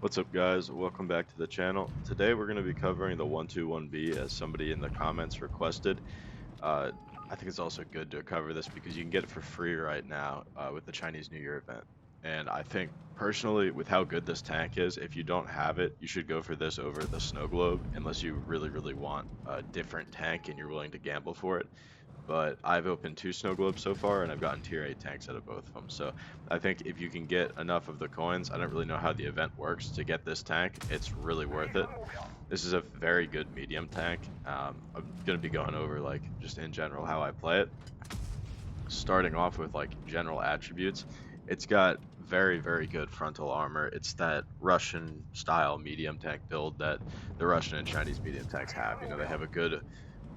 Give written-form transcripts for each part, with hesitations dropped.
What's up, guys? Welcome back to the channel. Today we're going to be covering the 121B as somebody in the comments requested. Uh, I think it's also good to cover this because you can get it for free right now with the Chinese New Year event. And I think personally, with how good this tank is, if you don't have it, you should go for this over the Snow Globe unless you really want a different tank and you're willing to gamble for it. But I've opened 2 snow globes so far, and I've gotten tier 8 tanks out of both of them. So I think if you can get enough of the coins, I don't really know how the event works to get this tank, it's really worth it. This is a very good medium tank. I'm going to be going over, like, just in general how I play it. Starting off with, like, general attributes, it's got very good frontal armor. It's that Russian style medium tank build that the Russian and Chinese medium tanks have. You know, they have a good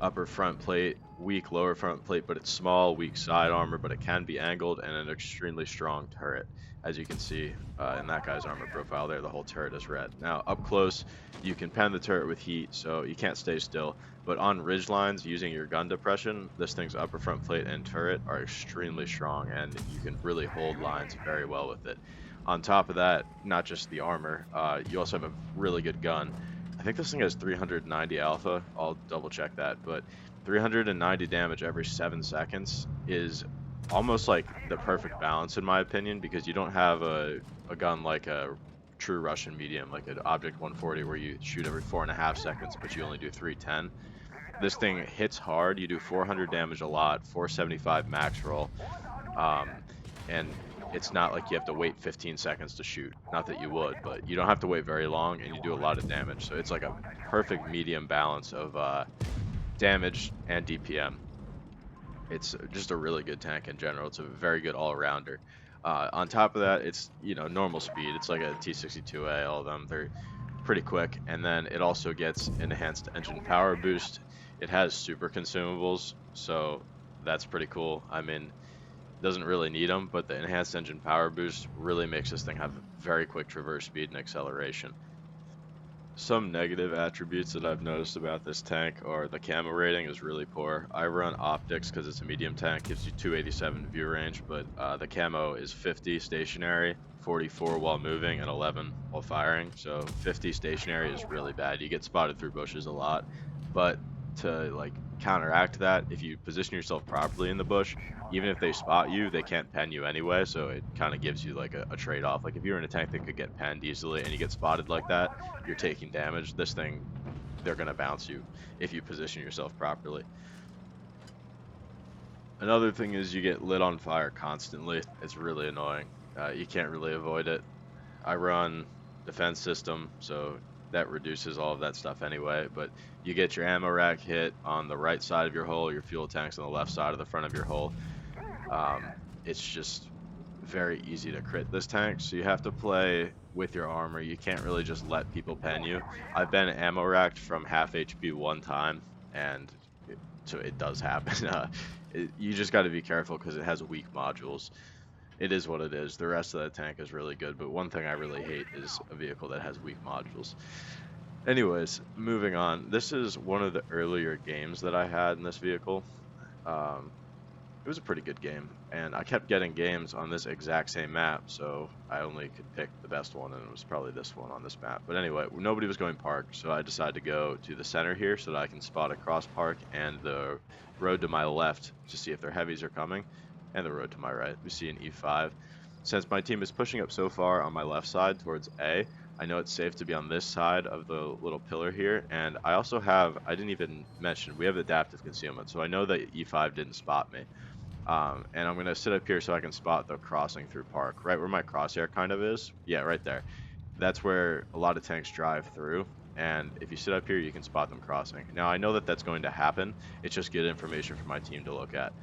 upper front plate, weak lower front plate, but it's small, weak side armor, but it can be angled, and an extremely strong turret. As you can see in that guy's armor profile there, the whole turret is red. Now, up close, you can pen the turret with heat, so you can't stay still, but on ridge lines, using your gun depression, this thing's upper front plate and turret are extremely strong, and you can really hold lines very well with it. On top of that, not just the armor, you also have a really good gun. I think this thing has 390 alpha. I'll double check that, but 390 damage every 7 seconds is almost like the perfect balance in my opinion, because you don't have a gun like a true Russian medium, like an Object 140 where you shoot every 4.5 seconds, but you only do 310. This thing hits hard. You do 400 damage a lot, 475 max roll, and it's not like you have to wait 15 seconds to shoot. Not that you would, but you don't have to wait very long, and you do a lot of damage. So it's like a perfect medium balance of damage and DPM. It's just a really good tank in general. It's a very good all-rounder. On top of that, it's, you know, normal speed. It's like a T62A, all of them. They're pretty quick, and then it also gets enhanced engine power boost. It has super consumables, so that's pretty cool. I mean, doesn't really need them, but the enhanced engine power boost really makes this thing have very quick traverse speed and acceleration. Some negative attributes that I've noticed about this tank are the camo rating is really poor. I run optics because it's a medium tank, gives you 287 view range, but the camo is 50 stationary, 44 while moving, and 11 while firing. So 50 stationary is really bad. You get spotted through bushes a lot, but to like counteract that, if you position yourself properly in the bush, even if they spot you, they can't pen you anyway, so it kind of gives you like a trade-off. Like if you're in a tank that could get penned easily and you get spotted like that, you're taking damage. This thing, they're going to bounce you if you position yourself properly. Another thing is you get lit on fire constantly. It's really annoying. You can't really avoid it. I run defense system, so that reduces all of that stuff anyway, but you get your ammo rack hit on the right side of your hull, your fuel tanks on the left side of the front of your hull. It's just very easy to crit this tank, so you have to play with your armor. You can't really just let people pen you. I've been ammo racked from half HP one time, and so it does happen. You just got to be careful because it has weak modules. It is what it is. The rest of the tank is really good, but one thing I really hate is a vehicle that has weak modules. Anyways, moving on. This is one of the earlier games that I had in this vehicle. It was a pretty good game, and I kept getting games on this exact same map, so I only could pick the best one, and it was probably this one on this map. But anyway, nobody was going park, so I decided to go to the center here so that I can spot across park and the road to my left to see if their heavies are coming, and the road to my right. We see an E5. Since my team is pushing up so far on my left side towards A, I know it's safe to be on this side of the little pillar here, and I also have, I didn't even mention, we have adaptive concealment, so I know that E5 didn't spot me. And I'm going to sit up here so I can spot the crossing through park, right where my crosshair kind of is. Yeah, right there. That's where a lot of tanks drive through, and if you sit up here, you can spot them crossing. Now, I know that that's going to happen. It's just good information for my team to look at.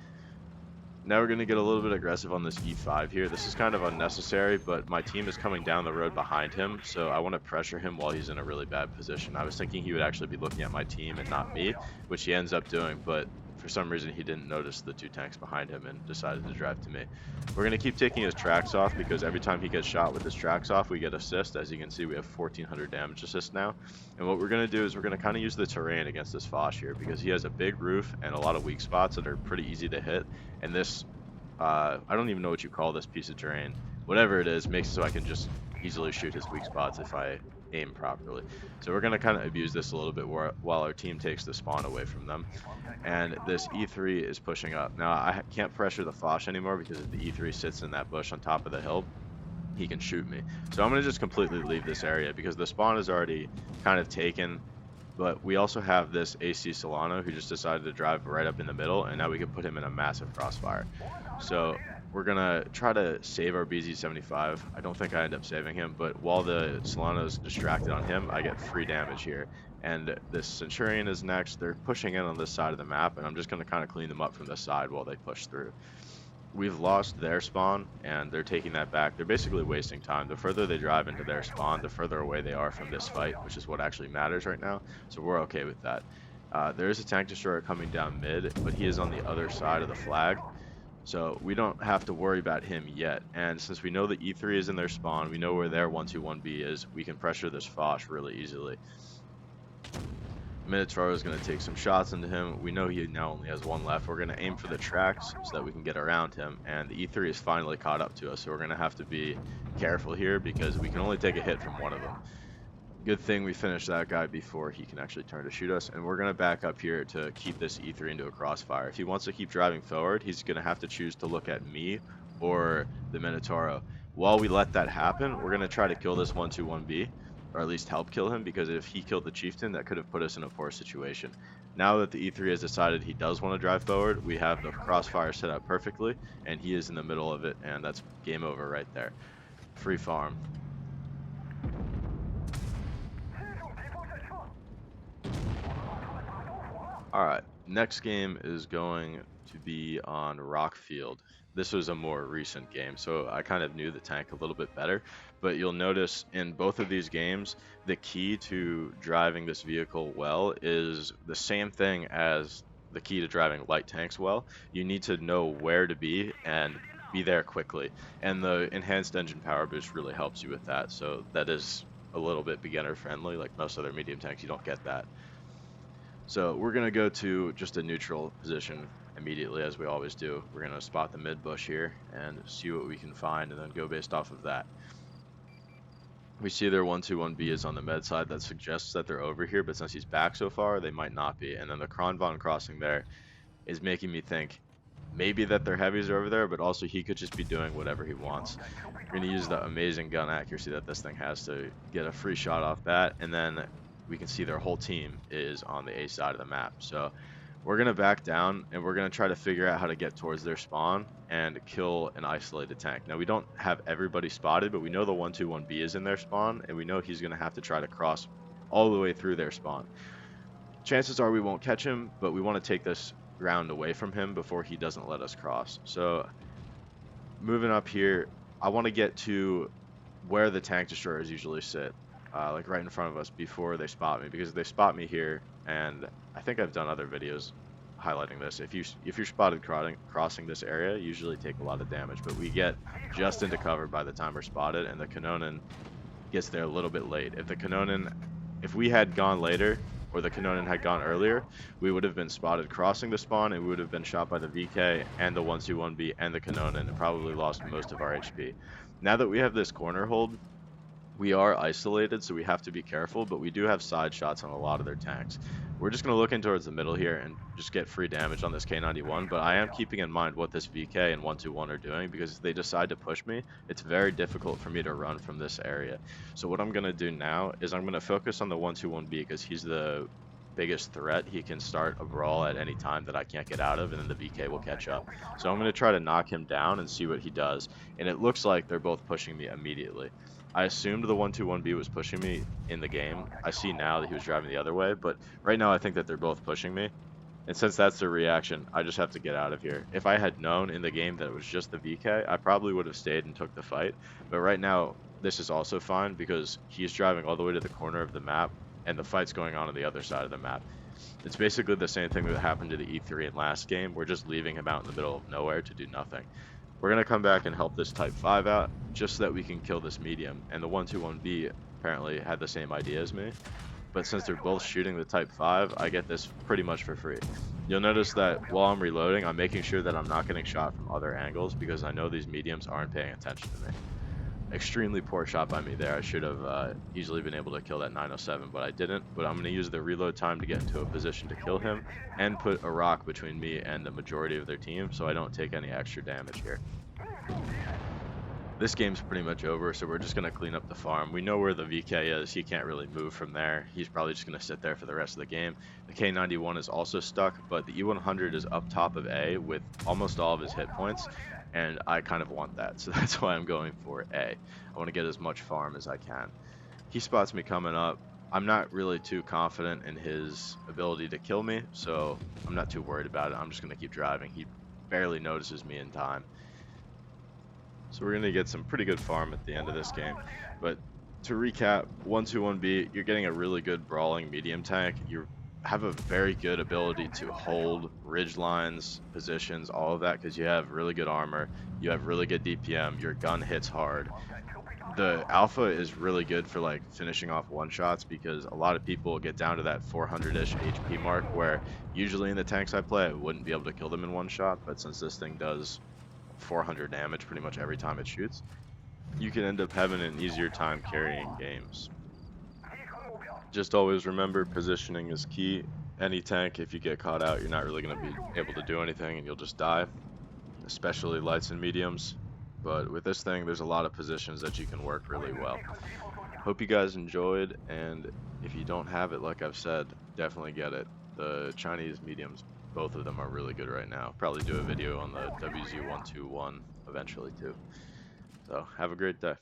Now we're going to get a little bit aggressive on this E5 here. This is kind of unnecessary, but my team is coming down the road behind him, so I want to pressure him while he's in a really bad position. I was thinking he would actually be looking at my team and not me, which he ends up doing, but for some reason he didn't notice the 2 tanks behind him and decided to drive to me. We're going to keep taking his tracks off because every time he gets shot with his tracks off, we get assist. As you can see, we have 1400 damage assist now. And what we're going to do is we're going to kind of use the terrain against this Foch here because he has a big roof and a lot of weak spots that are pretty easy to hit. And this, I don't even know what you call this piece of terrain. Whatever it is, makes it so I can just easily shoot his weak spots if I aim properly. So we're going to kind of abuse this a little bit while our team takes the spawn away from them. And this E3 is pushing up. Now, I can't pressure the Foch anymore because if the E3 sits in that bush on top of the hill, he can shoot me. So I'm going to just completely leave this area because the spawn is already kind of taken. But we also have this AC Solano who just decided to drive right up in the middle, and now we can put him in a massive crossfire. So we're going to try to save our BZ-75. I don't think I end up saving him, but while the Solano is distracted on him, I get free damage here. And this Centurion is next. They're pushing in on this side of the map, and I'm just going to kind of clean them up from this side while they push through. We've lost their spawn, and they're taking that back. They're basically wasting time. The further they drive into their spawn, the further away they are from this fight, which is what actually matters right now. So we're okay with that. There is a tank destroyer coming down mid, but he is on the other side of the flag. So we don't have to worry about him yet. And since we know the E3 is in their spawn, we know where their 121B is, we can pressure this Foch really easily. Minotauro is going to take some shots into him. We know he now only has one left. We're going to aim for the tracks so that we can get around him. And the E3 is finally caught up to us, so we're going to have to be careful here because we can only take a hit from one of them. Good thing we finished that guy before he can actually turn to shoot us. And we're going to back up here to keep this E3 into a crossfire. If he wants to keep driving forward, he's going to have to choose to look at me or the Minotauro. While we let that happen, we're going to try to kill this 121B. Or at least help kill him, because if he killed the chieftain, that could have put us in a poor situation. Now that the E3 has decided he does want to drive forward, we have the crossfire set up perfectly, and he is in the middle of it, and that's game over right there. Free farm. Alright, next game is going to be on Rockfield. This was a more recent game, so I kind of knew the tank a little bit better. But you'll notice in both of these games, the key to driving this vehicle well is the same thing as the key to driving light tanks well. You need to know where to be and be there quickly. And the enhanced engine power boost really helps you with that. So that is a little bit beginner friendly. Like most other medium tanks, you don't get that. So we're going to go to just a neutral position immediately, as we always do. We're going to spot the mid bush here and see what we can find and then go based off of that. We see their 121B is on the med side. That suggests that they're over here, but since he's back so far, they might not be. And then the Kronvon crossing there is making me think maybe that their heavies are over there, but also he could just be doing whatever he wants. We're going to use the amazing gun accuracy that this thing has to get a free shot off that, and then we can see their whole team is on the A side of the map. So we're going to back down, and we're going to try to figure out how to get towards their spawn and kill an isolated tank. Now, we don't have everybody spotted, but we know the 121B is in their spawn, and we know he's going to have to try to cross all the way through their spawn. Chances are we won't catch him, but we want to take this ground away from him before he doesn't let us cross. So moving up here, I want to get to where the tank destroyers usually sit. Like right in front of us before they spot me, because if they spot me here, and I think I've done other videos highlighting this, if you're spotted crossing this area, you usually take a lot of damage, but we get just into cover by the time we're spotted, and the Kanonen gets there a little bit late. If we had gone later, or the Kanonen had gone earlier, we would have been spotted crossing the spawn, and we would have been shot by the VK and the 121B and the Kanonen, and probably lost most of our HP. Now that we have this corner hold, we are isolated, so we have to be careful, but we do have side shots on a lot of their tanks. We're just going to look in towards the middle here and just get free damage on this K91, but I am keeping in mind what this VK and 121 are doing, because if they decide to push me, it's very difficult for me to run from this area. So what I'm going to do now is I'm going to focus on the 121B, because he's the biggest threat. He can start a brawl at any time that I can't get out of, and then the VK will catch up. So I'm going to try to knock him down and see what he does, and it looks like they're both pushing me immediately. I assumed the 121B was pushing me in the game. I see now that he was driving the other way, but right now I think that they're both pushing me. And since that's their reaction, I just have to get out of here. If I had known in the game that it was just the VK, I probably would have stayed and took the fight. But right now, this is also fine because he's driving all the way to the corner of the map, and the fight's going on the other side of the map. It's basically the same thing that happened to the E3 in last game. We're just leaving him out in the middle of nowhere to do nothing. We're going to come back and help this Type 5 out just so that we can kill this medium. And the 121B apparently had the same idea as me. But since they're both shooting the Type 5, I get this pretty much for free. You'll notice that while I'm reloading, I'm making sure that I'm not getting shot from other angles because I know these mediums aren't paying attention to me. extremely poor shot by me there. I should have easily been able to kill that 907, but I didn't. But I'm going to use the reload time to get into a position to kill him and put a rock between me and the majority of their team so I don't take any extra damage here. This game's pretty much over, so we're just going to clean up the farm. We know where the VK is. He can't really move from there. He's probably just going to sit there for the rest of the game. The K91 is also stuck, but the E100 is up top of A with almost all of his hit points, and I kind of want that, so that's why I'm going for A. I want to get as much farm as I can. He spots me coming up. I'm not really too confident in his ability to kill me, so I'm not too worried about it. I'm just going to keep driving. He barely notices me in time. So we're going to get some pretty good farm at the end of this game. But to recap, 121B, you're getting a really good brawling medium tank. You have a very good ability to hold ridge lines, positions, all of that, because you have really good armor, you have really good DPM, your gun hits hard. The alpha is really good for like finishing off one-shots because a lot of people get down to that 400-ish HP mark where usually in the tanks I play I wouldn't be able to kill them in one shot, but since this thing does 400 damage pretty much every time it shoots, you can end up having an easier time carrying games. Just always remember, positioning is key. Any tank, if you get caught out, you're not really going to be able to do anything and you'll just die, especially lights and mediums. But with this thing, there's a lot of positions that you can work really well. Hope you guys enjoyed, and if you don't have it, like I've said, definitely get it. The Chinese mediums, both of them are really good right now. Probably do a video on the WZ121 eventually too. So have a great day.